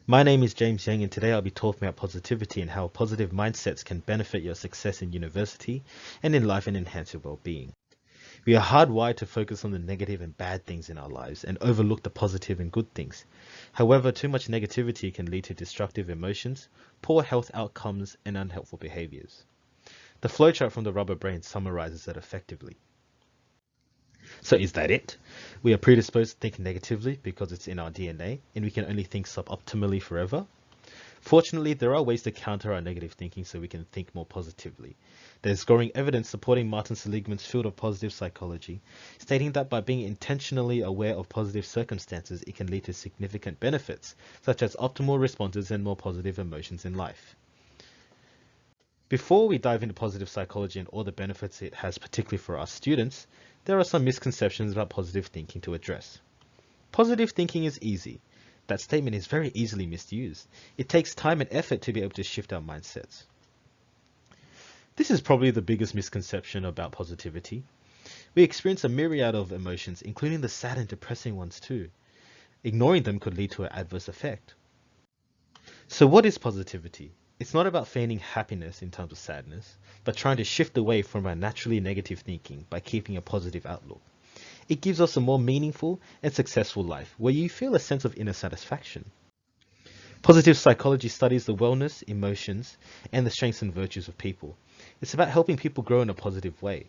My name is James Yang, and today I'll be talking about positivity and how positive mindsets can benefit your success in university and in life and enhance your well-being. We are hardwired to focus on the negative and bad things in our lives and overlook the positive and good things. However, too much negativity can lead to destructive emotions, poor health outcomes, and unhelpful behaviors. The flowchart from the rubber brain summarizes it effectively. So is that it? We are predisposed to think negatively because it's in our DNA, and we can only think suboptimally forever? Fortunately, there are ways to counter our negative thinking so we can think more positively. There's growing evidence supporting Martin Seligman's field of positive psychology, stating that by being intentionally aware of positive circumstances, it can lead to significant benefits, such as optimal responses and more positive emotions in life. Before we dive into positive psychology and all the benefits it has, particularly for our students, there are some misconceptions about positive thinking to address. Positive thinking is easy. That statement is very easily misused. It takes time and effort to be able to shift our mindsets. This is probably the biggest misconception about positivity. We experience a myriad of emotions, including the sad and depressing ones too. Ignoring them could lead to an adverse effect. So what is positivity? It's not about feigning happiness in times of sadness, but trying to shift away from our naturally negative thinking by keeping a positive outlook. It gives us a more meaningful and successful life where you feel a sense of inner satisfaction. Positive psychology studies the wellness, emotions, and the strengths and virtues of people. It's about helping people grow in a positive way.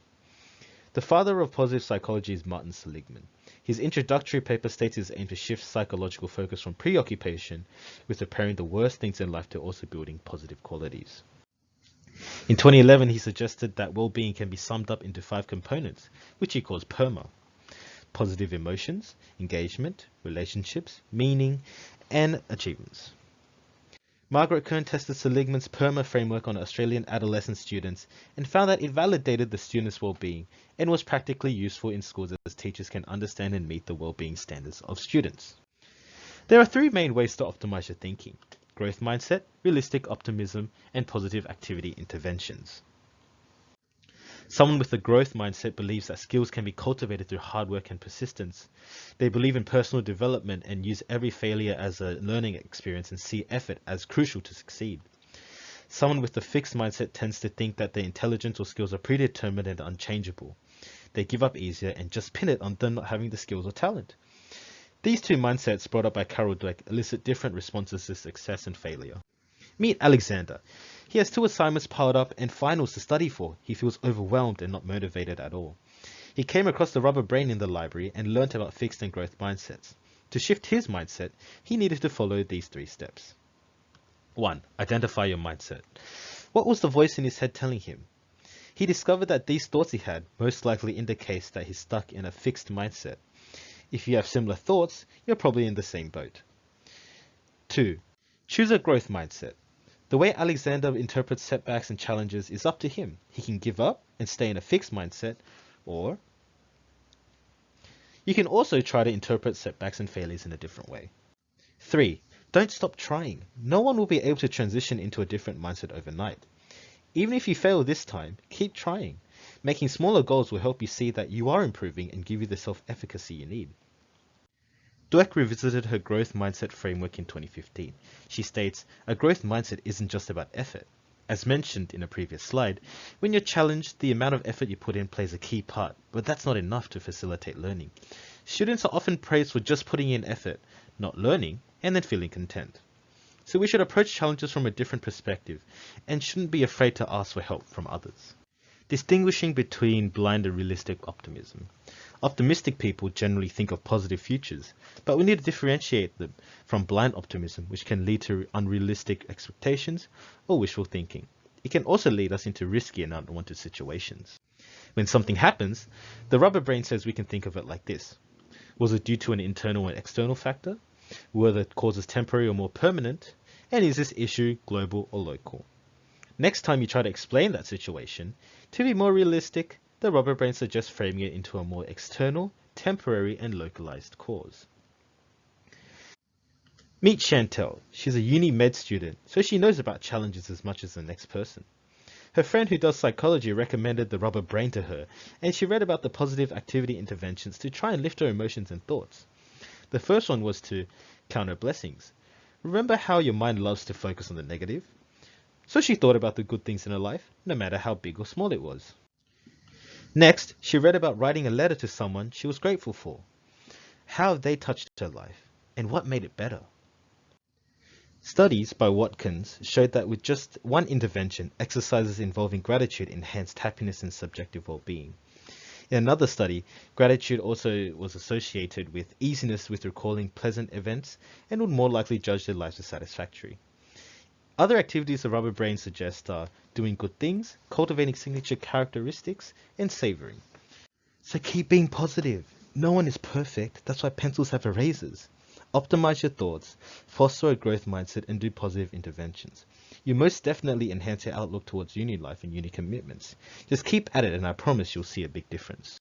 The father of positive psychology is Martin Seligman. His introductory paper states his aim to shift psychological focus from preoccupation with repairing the worst things in life to also building positive qualities. In 2011, he suggested that well-being can be summed up into 5 components, which he calls PERMA: positive emotions, engagement, relationships, meaning, and achievements. Margaret Kern tested Seligman's PERMA framework on Australian adolescent students and found that it validated the students' well-being and was practically useful in schools as teachers can understand and meet the well-being standards of students. There are 3 main ways to optimize your thinking: growth mindset, realistic optimism, and positive activity interventions. Someone with a growth mindset believes that skills can be cultivated through hard work and persistence. They believe in personal development and use every failure as a learning experience and see effort as crucial to succeed. Someone with a fixed mindset tends to think that their intelligence or skills are predetermined and unchangeable. They give up easier and just pin it on them not having the skills or talent. These 2 mindsets brought up by Carol Dweck elicit different responses to success and failure. Meet Alexander. He has 2 assignments piled up and finals to study for. He feels overwhelmed and not motivated at all. He came across the rubber brain in the library and learnt about fixed and growth mindsets. To shift his mindset, he needed to follow these 3 steps. 1. Identify your mindset. What was the voice in his head telling him? He discovered that these thoughts he had most likely indicates that he's stuck in a fixed mindset. If you have similar thoughts, you're probably in the same boat. 2. Choose a growth mindset. The way Alexander interprets setbacks and challenges is up to him. He can give up and stay in a fixed mindset, or you can also try to interpret setbacks and failures in a different way. 3. Don't stop trying. No one will be able to transition into a different mindset overnight. Even if you fail this time, keep trying. Making smaller goals will help you see that you are improving and give you the self-efficacy you need. Dweck revisited her growth mindset framework in 2015. She states, a growth mindset isn't just about effort. As mentioned in a previous slide, when you're challenged, the amount of effort you put in plays a key part, but that's not enough to facilitate learning. Students are often praised for just putting in effort, not learning, and then feeling content. So we should approach challenges from a different perspective and shouldn't be afraid to ask for help from others. Distinguishing between blind and realistic optimism. Optimistic people generally think of positive futures, but we need to differentiate them from blind optimism, which can lead to unrealistic expectations or wishful thinking. It can also lead us into risky and unwanted situations. When something happens, the rubber brain says we can think of it like this. Was it due to an internal and external factor? Were the causes temporary or more permanent? And is this issue global or local? Next time you try to explain that situation, to be more realistic, the rubber brain suggests framing it into a more external, temporary, and localized cause. Meet Chantel. She's a uni med student, so she knows about challenges as much as the next person. Her friend who does psychology recommended the rubber brain to her, and she read about the positive activity interventions to try and lift her emotions and thoughts. The first one was to count her blessings. Remember how your mind loves to focus on the negative? So she thought about the good things in her life, no matter how big or small it was. Next, she read about writing a letter to someone she was grateful for. How they touched her life, and what made it better. Studies by Watkins showed that with just one intervention, exercises involving gratitude enhanced happiness and subjective well-being. In another study, gratitude also was associated with easiness with recalling pleasant events and would more likely judge their lives as satisfactory. Other activities the rubber brain suggests are doing good things, cultivating signature characteristics, and savoring. So keep being positive. No one is perfect. That's why pencils have erasers. Optimize your thoughts, foster a growth mindset, and do positive interventions. You most definitely enhance your outlook towards uni life and uni commitments. Just keep at it and I promise you'll see a big difference.